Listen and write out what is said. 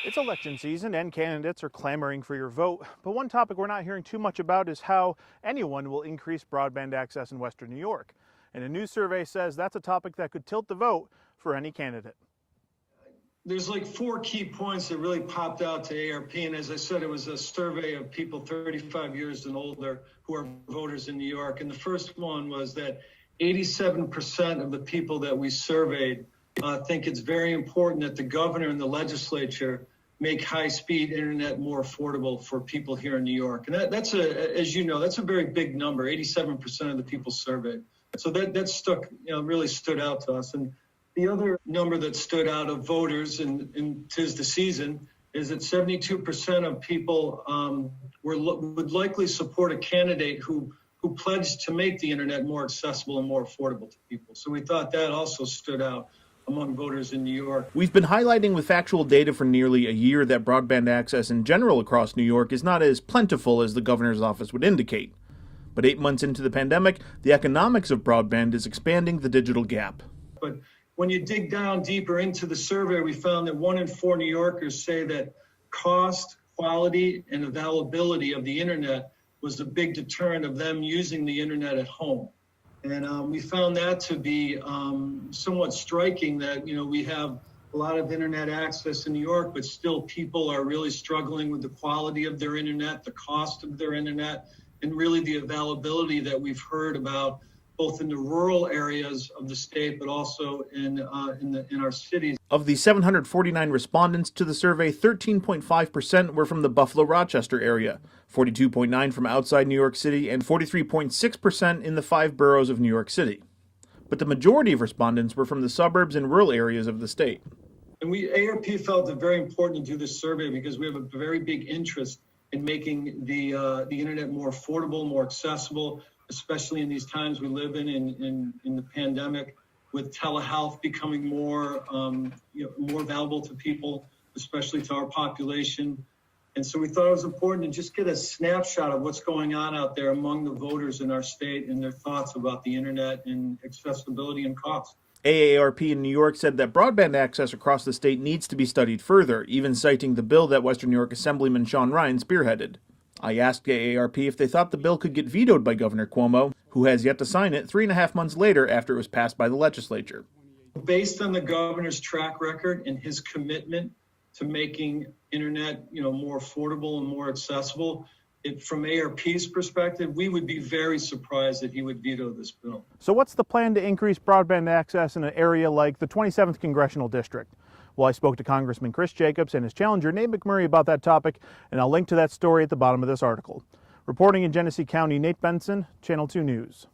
It's election season and candidates are clamoring for your vote, but one topic we're not hearing too much about is how anyone will increase broadband access in Western New York. And a new survey says that's a topic that could tilt the vote for any candidate. There's like 4 key points that really popped out to AARP, and as I said, it was a survey of people 35 years and older who are voters in New York. And the first one was that 87% of the people that we surveyed think it's very important that the governor and the legislature make high-speed internet more affordable for people here in New York. And that's as you know, that's a very big number, 87% of the people surveyed. So that stuck, really stood out to us. And the other number that stood out of voters, and 'tis the season, is that 72% of people would likely support a candidate who pledged to make the internet more accessible and more affordable to people. So we thought that also stood out among voters in New York. We've been highlighting with factual data for nearly a year that broadband access in general across New York is not as plentiful as the governor's office would indicate. But 8 months into the pandemic, the economics of broadband is expanding the digital gap. But when you dig down deeper into the survey, we found that 1 in 4 New Yorkers say that cost, quality, and availability of the internet was the big deterrent of them using the internet at home. And we found that to be somewhat striking that, we have a lot of internet access in New York, but still people are really struggling with the quality of their internet, the cost of their internet, and really the availability that we've heard about both in the rural areas of the state, but also in our cities. Of the 749 respondents to the survey, 13.5% were from the Buffalo-Rochester area, 42.9% from outside New York City, and 43.6% in the 5 boroughs of New York City. But the majority of respondents were from the suburbs and rural areas of the state. And AARP felt it very important to do this survey because we have a very big interest in making the internet more affordable, more accessible, especially in these times we live in the pandemic, with telehealth becoming more valuable to people, especially to our population. And so we thought it was important to just get a snapshot of what's going on out there among the voters in our state and their thoughts about the internet and accessibility and cost. AARP in New York said that broadband access across the state needs to be studied further, even citing the bill that Western New York Assemblyman Sean Ryan spearheaded. I asked AARP if they thought the bill could get vetoed by Governor Cuomo, who has yet to sign it 3.5 months later after it was passed by the legislature. Based on the governor's track record and his commitment to making internet, more affordable and more accessible, from AARP's perspective, we would be very surprised that he would veto this bill. So what's the plan to increase broadband access in an area like the 27th Congressional District? Well, I spoke to Congressman Chris Jacobs and his challenger Nate McMurray about that topic, and I'll link to that story at the bottom of this article. Reporting in Genesee County, Nate Benson, Channel 2 News.